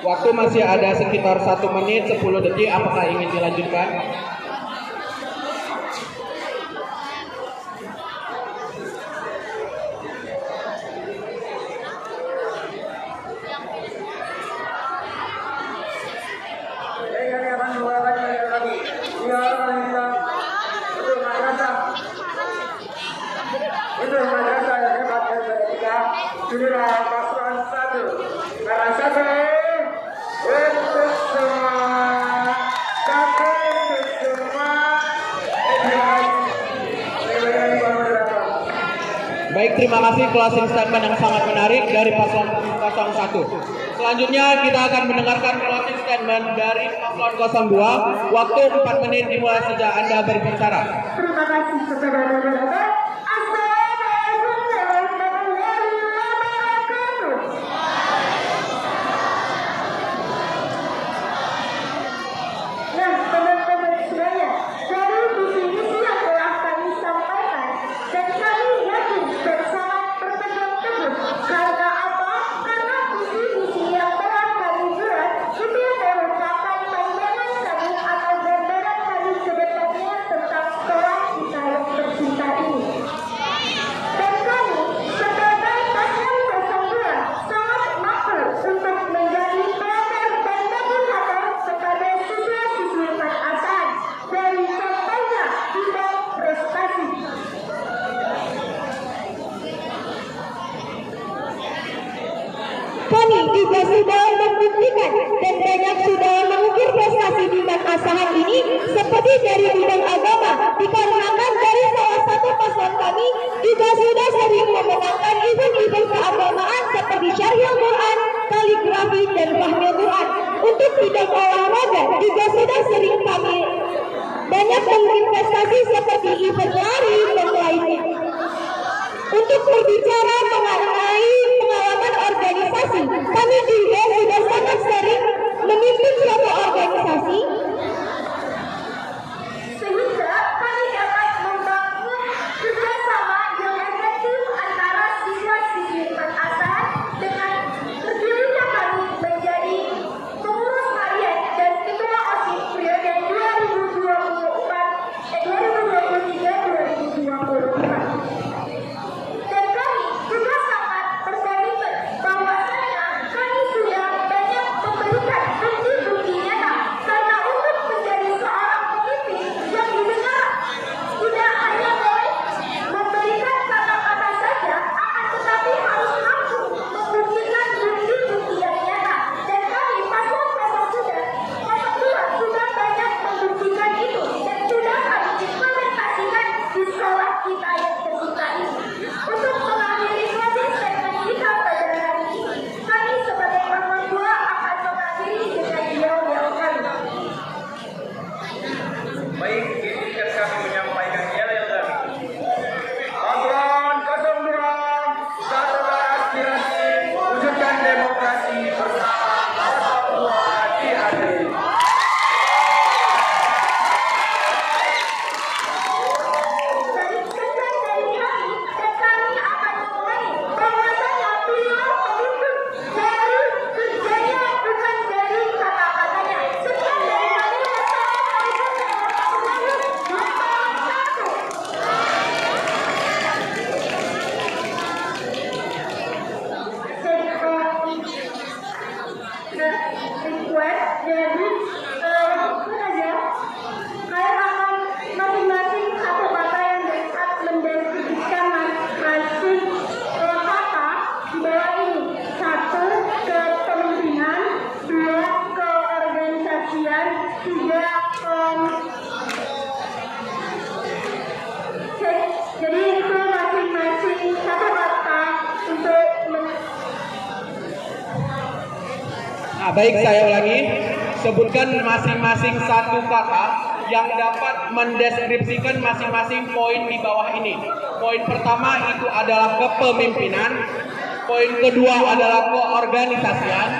Waktu masih ada sekitar 1 menit 10 detik. Apakah ingin dilanjutkan? Baik, terima kasih closing statement yang sangat menarik dari paslon 01. Selanjutnya kita akan mendengarkan closing statement dari paslon 02. Waktu 4 menit dimulai sejak Anda berbicara. Terima kasih kepada Bapak. Assalamualaikum warahmatullahi wabarakatuh. Nah, teman-teman semuanya, dari visi misi yang telah kami sampaikan, dan kami yakin dan sangat berpegang teguh. Karena apa? Karena visi misi yang telah kami buat itu merupakan pandangan kami atau gambaran kami ke depannya tentang sekolah kita yang tercinta ini. Dan kami sebagai paslon 02 sangat mampu untuk menjadi pelajar dan motivator kepada siswa-siswi Mat-Asan dari contohnya bidang prestasi. Kami juga sudah membuktikan dan banyak sudah mengukir prestasi di Mat-Asahan ini seperti dari bidang agama, dikarenakan dari salah satu paslon kami juga sudah sering memenangkan event-event keagamaan seperti Syariah Quran, kaligrafi, dan Fahmil Quran. Untuk bidang olahraga juga sudah sering kami banyak mengukir prestasi seperti event lari dan lainnya. Untuk berbicara mengenai pengalaman organisasi, kami juga sudah sangat sering memimpin suatu organisasi Sehingga kami dapat membangun kerjasama yang efektif antara siswa-siswi Mat-Asan dengan terdirinya kami menjadi pengurus harian dan ketua OSIS periode 2023-2024. Dan kami juga sangat berkomitmen bahwasanya kami sudah banyak memberikan bukti-bukti nyata karena untuk menjadi seorang pemimpin yang didengar tidak hanya boleh memberikan kata-kata saja, akan tetapi harus mampu membuktikan bukti-bukti yang nyata. Dan kami paslon 02 sudah banyak membuktikan itu dan sudah kami implementasikan di sekolah kita yang tercinta ini. Untuk mengakhiri closing statement kita pada hari ini, kami sebagai paslon 2 akan mengakhiri dengan dialog kami. Baik, izinkan kami menyampaikan yel-yel kami. Paslon 02, satukan aspirasi, wujudkan demokrasi bersama Papua dihadiri. Baik, sekian dari kami dan kami akan mulai bahwasanya beliau pemimpin dari kerjanya bukan dari kata-katanya. Sekian dari kami. Wassalamualaikum Baik, saya ulangi. Sebutkan masing-masing satu kata yang dapat mendeskripsikan masing-masing poin di bawah ini. Poin pertama itu adalah kepemimpinan. Poin kedua adalah keorganisasian.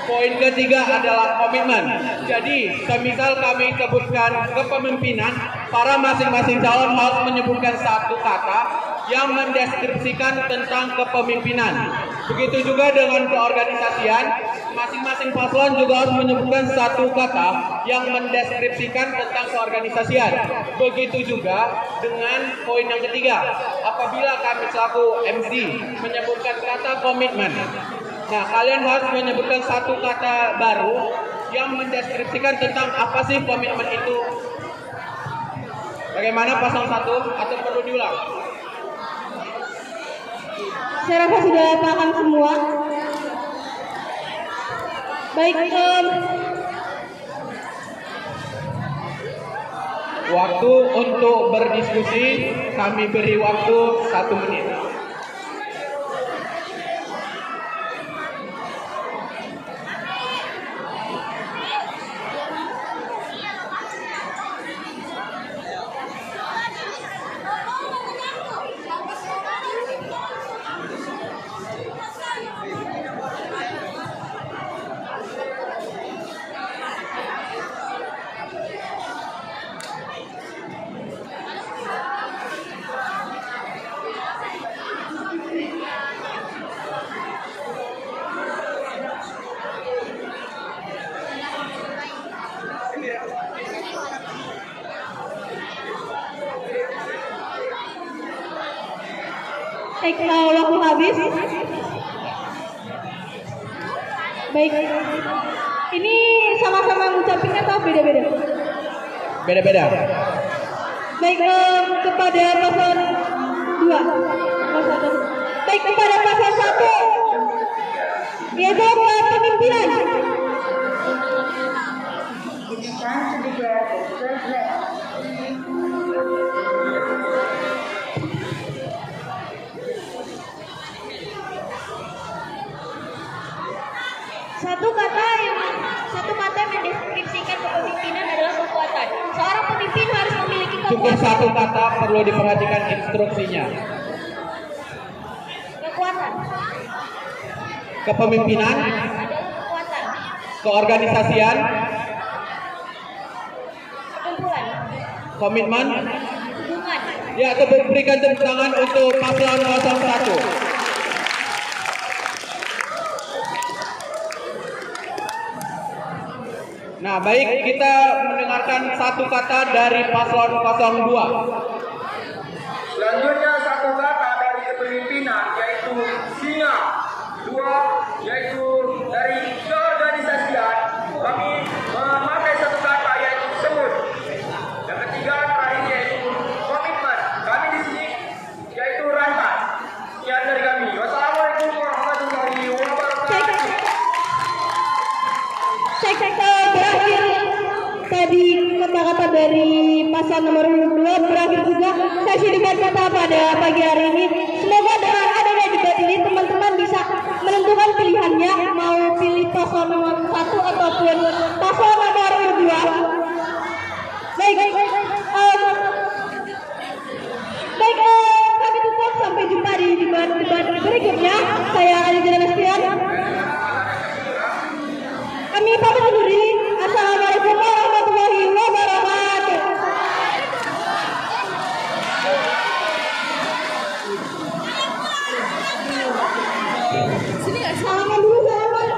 Poin ketiga adalah komitmen. Jadi, semisal kami sebutkan kepemimpinan, para masing-masing calon harus menyebutkan satu kata yang mendeskripsikan tentang kepemimpinan. Begitu juga dengan keorganisasian, masing-masing paslon juga harus menyebutkan satu kata yang mendeskripsikan tentang keorganisasian. Begitu juga dengan poin yang ketiga, apabila kami selaku MC menyebutkan kata komitmen. Nah, kalian harus menyebutkan satu kata baru yang mendeskripsikan tentang apa sih komitmen itu. Bagaimana pasang satu atau perlu diulang? Saya rasa sudah paham semua. Baik, waktu untuk berdiskusi kami beri waktu 1 menit. Baik, waktu habis. Baik, ini sama-sama ngucapin atau beda-beda? Beda-beda. Baik, kepada paslon 2. Baik, kepada paslon 1, yaitu kepemimpinan. Satu kata yang mendeskripsikan kepemimpinan adalah kekuatan. Seorang pemimpin harus memiliki kekuatan. Cukup satu kata, perlu diperhatikan instruksinya. Kekuatan. Kepemimpinan, Adalah kekuatan. keorganisasian, Perkumpulan. komitmen. Hubungan. Ya, berikan tepuk tangan untuk paslon 01. Nah, baik, kita mendengarkan satu kata dari paslon 02. Selanjutnya satu kata dari kepemimpinan yaitu singa. 2 yaitu dari keorganisasian. Kami memakai satu kata yaitu semut. Yang ketiga terakhir yaitu komitmen. Kami di sini yaitu rantai. Sekian dari kami. Wassalamualaikum warahmatullahi wabarakatuh. Berakhir tadi kata-kata dari paslon nomor 2, berakhir juga sesi debat kita pada pagi hari ini. Semoga dengan adanya debat ini teman-teman bisa menentukan pilihannya, mau pilih paslon nomor 1 ataupun paslon nomor 2. Baik, kami tutup, sampai jumpa di debat berikutnya. Saya Alizah Danastian. Kami pamit undur diri. Assalamualaikum warahmatullahi wabarakatuh. Salaman dulu, salaman.